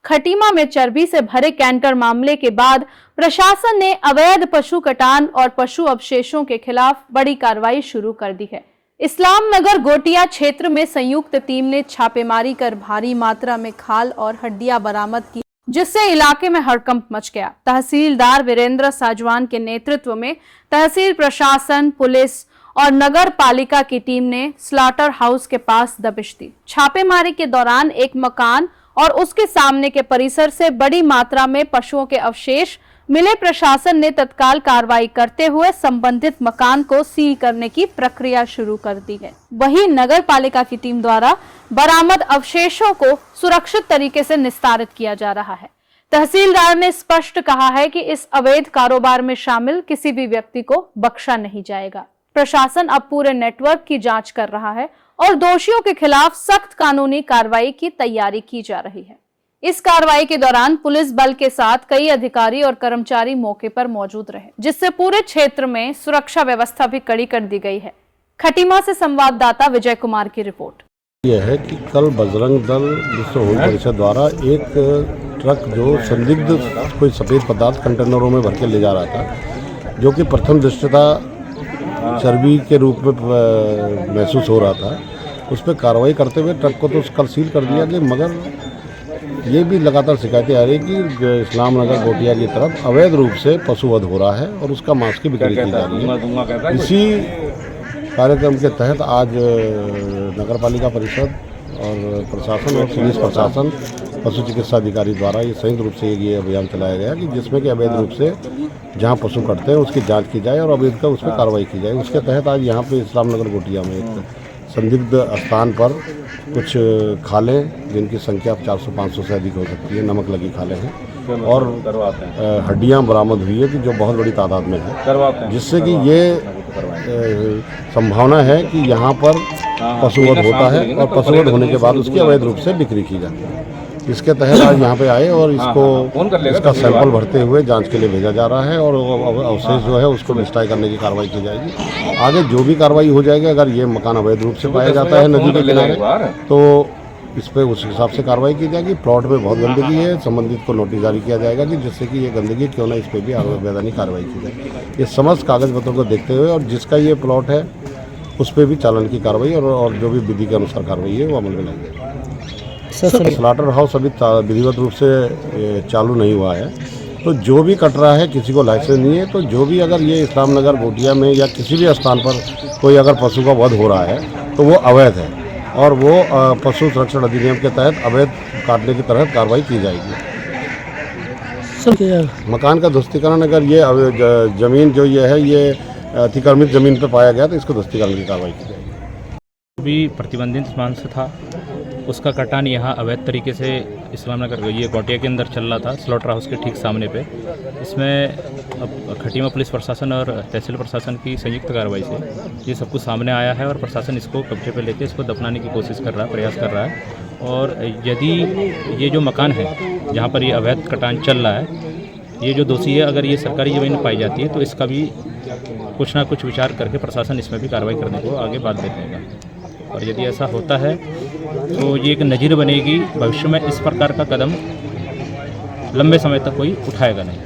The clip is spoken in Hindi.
खटीमा में चर्बी से भरे कैंटर मामले के बाद प्रशासन ने अवैध पशु कटान और पशु अवशेषों के खिलाफ बड़ी कार्रवाई शुरू कर दी है। इस्लाम नगर गोटिया क्षेत्र में संयुक्त टीम ने छापेमारी कर भारी मात्रा में खाल और हड्डियां बरामद की, जिससे इलाके में हड़कंप मच गया। तहसीलदार वीरेंद्र साजवान के नेतृत्व में तहसील प्रशासन, पुलिस और नगर पालिका की टीम ने स्लॉटर हाउस के पास दबिश दी। छापेमारी के दौरान एक मकान और उसके सामने के परिसर से बड़ी मात्रा में पशुओं के अवशेष मिले। प्रशासन ने तत्काल कार्रवाई करते हुए संबंधित मकान को सील करने की प्रक्रिया शुरू कर दी है। वहीं नगर पालिका की टीम द्वारा बरामद अवशेषों को सुरक्षित तरीके से निस्तारित किया जा रहा है। तहसीलदार ने स्पष्ट कहा है कि इस अवैध कारोबार में शामिल किसी भी व्यक्ति को बख्शा नहीं जाएगा। प्रशासन अब पूरे नेटवर्क की जांच कर रहा है और दोषियों के खिलाफ सख्त कानूनी कार्रवाई की तैयारी की जा रही है। इस कार्रवाई के दौरान पुलिस बल के साथ कई अधिकारी और कर्मचारी मौके पर मौजूद रहे, जिससे पूरे क्षेत्र में सुरक्षा व्यवस्था भी कड़ी कर दी गई है। खटीमा से संवाददाता विजय कुमार की रिपोर्ट। यह है कि कल बजरंग दल विश्व हिंदू परिषद द्वारा एक ट्रक जो संदिग्ध कोई सफेद पदार्थ कंटेनरों में भर के ले जा रहा था, जो कि प्रथम दृष्टता चर्बी के रूप में महसूस हो रहा था, उस पर कार्रवाई करते हुए ट्रक को तो कल सील कर दिया गया। मगर ये भी लगातार शिकायतें आ रही कि इस्लाम नगर गोटिया की तरफ अवैध रूप से पशुवध हो रहा है और उसका मांस की बिक्री की जा रही है। इसी कार्यक्रम के तहत आज नगर पालिका परिषद और प्रशासन और पुलिस प्रशासन, पशु चिकित्सा अधिकारी द्वारा ये संयुक्त रूप से ये अभियान चलाया गया कि जिसमें कि अवैध रूप से जहां पशु कटते हैं उसकी जांच की जाए और अवैध का उस पर कार्रवाई की जाए। उसके तहत आज यहाँ पे इस्लाम नगर गोटिया में एक संदिग्ध स्थान पर कुछ खालें, जिनकी संख्या 400-500 से अधिक हो सकती है, नमक लगी खालें हैं और हड्डियां बरामद हुई है कि जो बहुत बड़ी तादाद में है, जिससे कि ये संभावना है कि यहाँ पर पशुवध होता है और पशुवध होने के बाद उसकी अवैध रूप से बिक्री की जाती है। इसके तहत आज यहाँ पे आए और इसका सैंपल भरते हुए जांच के लिए भेजा जा रहा है और अवशेष जो है उसको डिस्ट्रॉय करने की कार्रवाई की जाएगी। आगे जो भी कार्रवाई हो जाएगी, अगर ये मकान अवैध रूप से पाया जाता है नदी के किनारे, तो इस पर उस हिसाब से कार्रवाई की जाएगी। प्लॉट में बहुत गंदगी है, संबंधित को नोटिस जारी किया जाएगा कि जिससे कि ये गंदगी क्यों ना इस पर भी वैधानिक कार्रवाई की जाए। ये समस्त कागज पत्रों को देखते हुए और जिसका ये प्लॉट है उस पर भी चालान की कार्रवाई और जो भी विधि के अनुसार कार्रवाई है वो अमल में लाई जाएगी। स्लॉटर हाउस अभी विधिवत रूप से चालू नहीं हुआ है, तो जो भी कट रहा है किसी को लाइसेंस नहीं है, तो जो भी अगर ये इस्लाम नगर गोटिया में या किसी भी स्थान पर कोई अगर पशु का वध हो रहा है तो वो अवैध है और वो पशु संरक्षण अधिनियम के तहत अवैध काटने की तहत कार्रवाई की जाएगी। मकान का ध्वस्तीकरण, अगर ये जमीन जो ये है ये अतिक्रमित जमीन पर पाया गया तो इसको ध्वस्तीकरण की कार्रवाई की जाएगी। भी प्रतिबंधित स्थान से था, उसका कटान यहाँ अवैध तरीके से इस्लाम नगर ये गोटिया के अंदर चल रहा था, स्लॉटर हाउस के ठीक सामने पे। इसमें अब खटीमा पुलिस प्रशासन और तहसील प्रशासन की संयुक्त कार्रवाई से ये सब कुछ सामने आया है और प्रशासन इसको कब्जे पे लेके इसको दफनाने की कोशिश कर रहा है, प्रयास कर रहा है। और यदि ये जो मकान है जहाँ पर ये अवैध कटान चल रहा है, ये जो दोषी है, अगर ये सरकारी ज़मीन पाई जाती है तो इसका भी कुछ ना कुछ विचार करके प्रशासन इसमें भी कार्रवाई करने को आगे बाध्य रहेगा। और यदि ऐसा होता है तो ये एक नज़ीर बनेगी, भविष्य में इस प्रकार का कदम लंबे समय तक कोई उठाएगा नहीं।